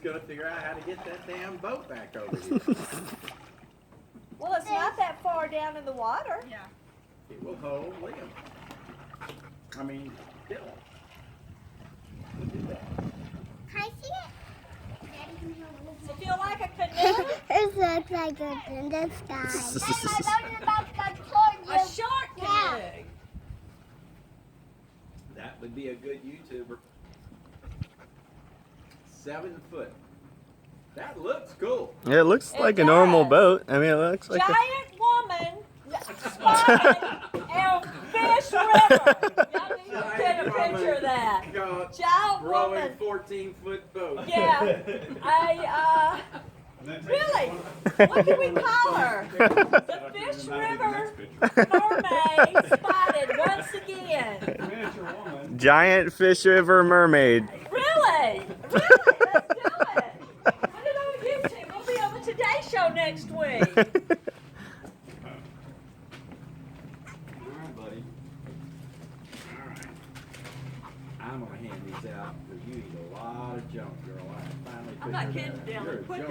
gonna figure out how to get that damn boat back over here. Well, it's not that far down in the water. Yeah. It will hold Liam. I mean, Dylan. We'll do that. Can I see it? Daddy can hold Does it feel like a canoe? it looks like it's in the sky. Hey, my boat is about to go towards A you. shark Yeah. canoe. That would be a good YouTuber. 7 foot. That looks cool. Yeah, it looks It like a normal does. boat. I mean, it looks like a... Giant woman spotted Elm Fish River. Y'all need to get a picture of that. Got Giant rowing woman. 14-foot boat. Yeah. Really? What do we call her? The Fish River Mermaid spotted once again. Giant Fish River Mermaid. Really? Really? Let's do it. Put it on YouTube. We'll be on the Today Show next week. Alright, buddy. Alright. I'm gonna hand these out because you eat a lot of junk, girl. I finally I'm not figured kidding, that out. Dylan. You're a Put junk